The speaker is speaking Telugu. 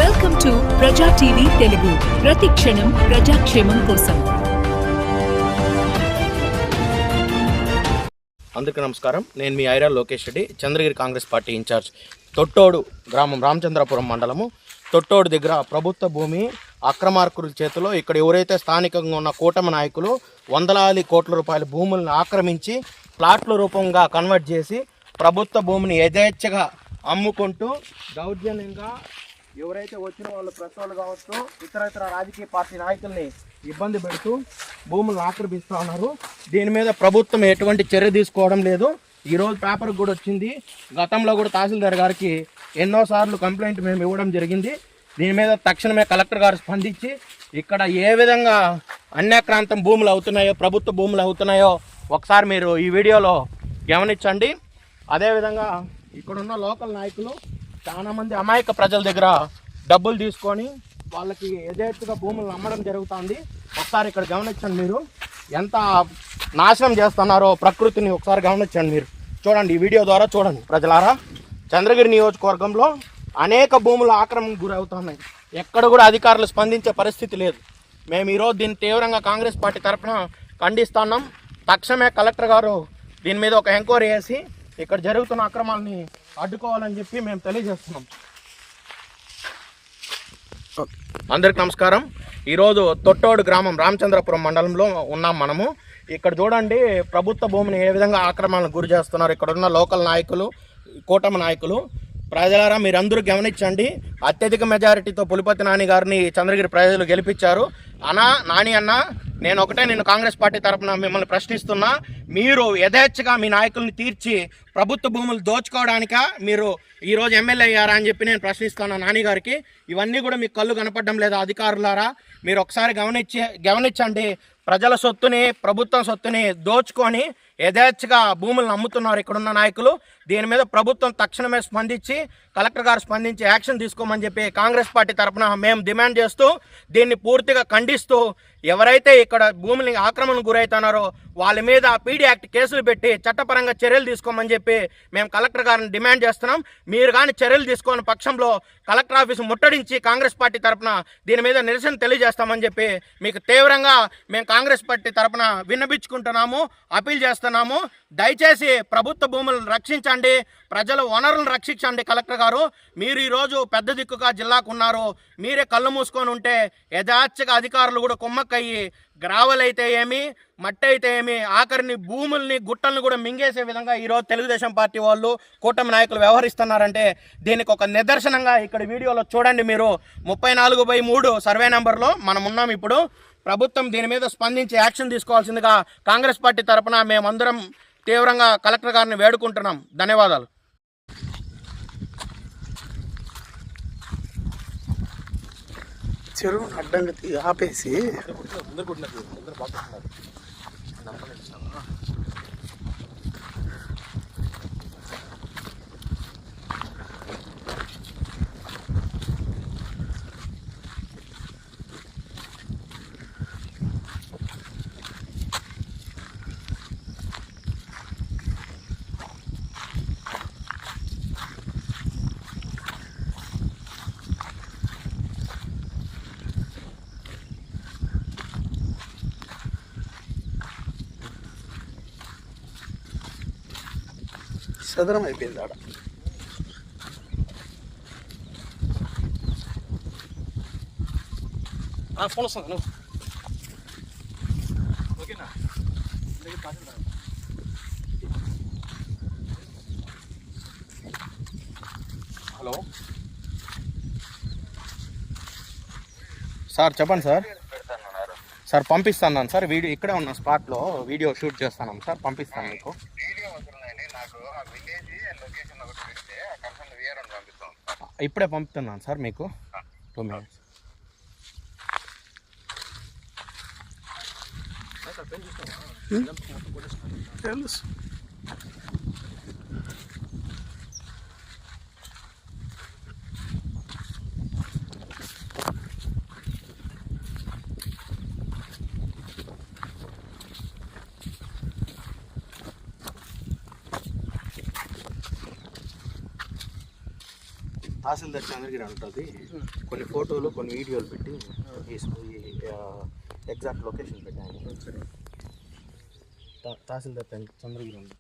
వెల్కమ్ టు ప్రజా టీవీ తెలుగు. ప్రతి క్షణం ప్రజాక్షేమం కోసం. అందరికీ నమస్కారం. నేను మీ ఐరా లోకేష్ రెడ్డి, చంద్రగిరి కాంగ్రెస్ పార్టీ ఇన్ఛార్జ్. తొట్టోడు గ్రామం, రామచంద్రపురం మండలము. తొట్టోడు దగ్గర ప్రభుత్వ భూమి అక్రమార్కుల చేతిలో ఇక్కడ ఎవరైతే స్థానికంగా ఉన్న కూటమి నాయకులు వందలాది కోట్ల రూపాయల భూములను ఆక్రమించి ప్లాట్ల రూపంగా కన్వర్ట్ చేసి ప్రభుత్వ భూమిని యథేచ్ఛగా అమ్ముకుంటూ దౌర్జన్యంగా ఎవరైతే వచ్చిన వాళ్ళు ప్రశ్నలు కావచ్చు, ఇతర రాజకీయ పార్టీ నాయకుల్ని ఇబ్బంది పెడుతూ భూములను ఆక్రమిస్తూ ఉన్నారు. దీని మీద ప్రభుత్వం ఎటువంటి చర్య తీసుకోవడం లేదు. ఈరోజు పేపర్కి కూడా వచ్చింది. గతంలో కూడా తహసీల్దార్ గారికి ఎన్నోసార్లు కంప్లైంట్ మేము ఇవ్వడం జరిగింది. దీని మీద తక్షణమే కలెక్టర్ గారు స్పందించి ఇక్కడ ఏ విధంగా అన్యాక్రాంతం భూములు అవుతున్నాయో, ప్రభుత్వ భూములు అవుతున్నాయో ఒకసారి మీరు ఈ వీడియోలో గమనించండి. అదేవిధంగా ఇక్కడున్న లోకల్ నాయకులు చాలామంది అమాయక ప్రజల దగ్గర డబ్బులు తీసుకొని వాళ్ళకి యథేచ్ఛగా భూములను అమ్మడం జరుగుతుంది. ఒకసారి ఇక్కడ గమనించండి. మీరు ఎంత నాశనం చేస్తున్నారో ప్రకృతిని ఒకసారి గమనించండి. మీరు చూడండి, ఈ వీడియో ద్వారా చూడండి ప్రజలారా. చంద్రగిరి నియోజకవర్గంలో అనేక భూములు ఆక్రమణకు గురవుతున్నాయి. ఎక్కడ కూడా అధికారులు స్పందించే పరిస్థితి లేదు. మేము ఈరోజు దీన్ని తీవ్రంగా కాంగ్రెస్ పార్టీ తరఫున ఖండిస్తున్నాం. తక్షణమే కలెక్టర్ గారు దీని మీద ఒక ఎంక్వైరీ చేసి ఇక్కడ జరుగుతున్న అక్రమాలని అడ్డుకోవాలని చెప్పి మేము తెలియజేస్తున్నాం. అందరికి నమస్కారం. ఈరోజు తొట్టోడు గ్రామం, రామచంద్రపురం మండలంలో ఉన్నాం మనము. ఇక్కడ చూడండి ప్రభుత్వ భూమిని ఏ విధంగా ఆక్రమణకు గురి చేస్తున్నారు ఇక్కడ ఉన్న లోకల్ నాయకులు, కూటమి నాయకులు. ప్రజలారా మీరందరూ గమనించండి. అత్యధిక మెజారిటీతో పులిపతి నాని గారిని చంద్రగిరి ప్రజలు గెలిపించారు. నాని అన్న, నేను కాంగ్రెస్ పార్టీ తరఫున మిమ్మల్ని ప్రశ్నిస్తున్నా. మీరు యథేచ్ఛగా మీ నాయకుల్ని తీర్చి ప్రభుత్వ భూములు దోచుకోవడానికా మీరు ఈరోజు ఎమ్మెల్యే అయ్యారా అని చెప్పి నేను ప్రశ్నిస్తున్నాను నాని గారికి. ఇవన్నీ కూడా మీకు కళ్ళు కనపడడం లేదా అధికారులారా? మీరు ఒకసారి గమనించండి. ప్రజల సొత్తుని, ప్రభుత్వం సొత్తుని దోచుకొని యథేచ్ఛగా భూములను అమ్ముతున్నారు ఇక్కడున్న నాయకులు. దీని మీద ప్రభుత్వం తక్షణమే స్పందించి, కలెక్టర్ గారు స్పందించి యాక్షన్ తీసుకోమని చెప్పి కాంగ్రెస్ పార్టీ తరఫున మేము డిమాండ్ చేస్తూ, దీన్ని పూర్తిగా ఖండిస్తూ, ఎవరైతే ఇక్కడ భూములని ఆక్రమణకు గురవుతున్నారో వాళ్ళ మీద పీడీ యాక్ట్ కేసులు పెట్టి చట్టపరంగా చర్యలు తీసుకోమని చెప్పి మేము కలెక్టర్ గారిని డిమాండ్ చేస్తున్నాం. మీరు కానీ చర్యలు తీసుకోని పక్షంలో కలెక్టర్ ఆఫీసు ముట్టడించి కాంగ్రెస్ పార్టీ తరఫున దీని మీద నిరసన తెలియజేస్తామని చెప్పి మీకు తీవ్రంగా మేము కాంగ్రెస్ పార్టీ తరఫున విన్నపించుకుంటున్నాము, అప్పీల్ చేస్తున్నాము. దయచేసి ప్రభుత్వ భూములను రక్షించండి, ప్రజల వనరులను రక్షించండి. కలెక్టర్ గారు, మీరు ఈరోజు పెద్ద దిక్కుగా జిల్లాకు ఉన్నారు. మీరే కళ్ళు మూసుకొని ఉంటే యథాచ్ఛగా అధికారులు కూడా కుమ్మక్కయ్యి గ్రావెల్ అయితే ఏమి, మట్టి అయితే ఏమి, ఆఖరిని భూముల్ని, గుట్టలను కూడా మింగేసే విధంగా ఈరోజు తెలుగుదేశం పార్టీ వాళ్ళు, కూటమి నాయకులు వ్యవహరిస్తున్నారంటే దీనికి ఒక నిదర్శనంగా ఇక్కడ వీడియోలో చూడండి. మీరు 34/3 సర్వే నెంబర్లో మనం ఉన్నాం. ఇప్పుడు ప్రభుత్వం దీని మీద స్పందించి యాక్షన్ తీసుకోవాల్సిందిగా కాంగ్రెస్ పార్టీ తరఫున మేమందరం తీవ్రంగా కలెక్టర్ గారిని వేడుకుంటున్నాం. ధన్యవాదాలు. చెరువు అడ్డంగా ఆపేసి సదరం అయిపోయింది ఆడ. ఫోన్ వస్తుంది నువ్వు ఓకేనా? హలో సార్, చెప్పండి సార్. సార్ పంపిస్తాను సార్. వీడియో ఇక్కడే ఉన్న స్పాట్లో వీడియో షూట్ చేస్తాను సార్, పంపిస్తాను మీకు. ఇప్పుడే పంపుతున్నాను సార్ మీకు. 2 minutes. తెలుసు. తహసీల్దార్ చంద్రగిరి ఉంటుంది, కొన్ని ఫోటోలు కొన్ని వీడియోలు పెట్టి ఎగ్జాక్ట్ లొకేషన్ పెట్టాను. తహసీల్దార్ చంద్రగిరి ఉంది.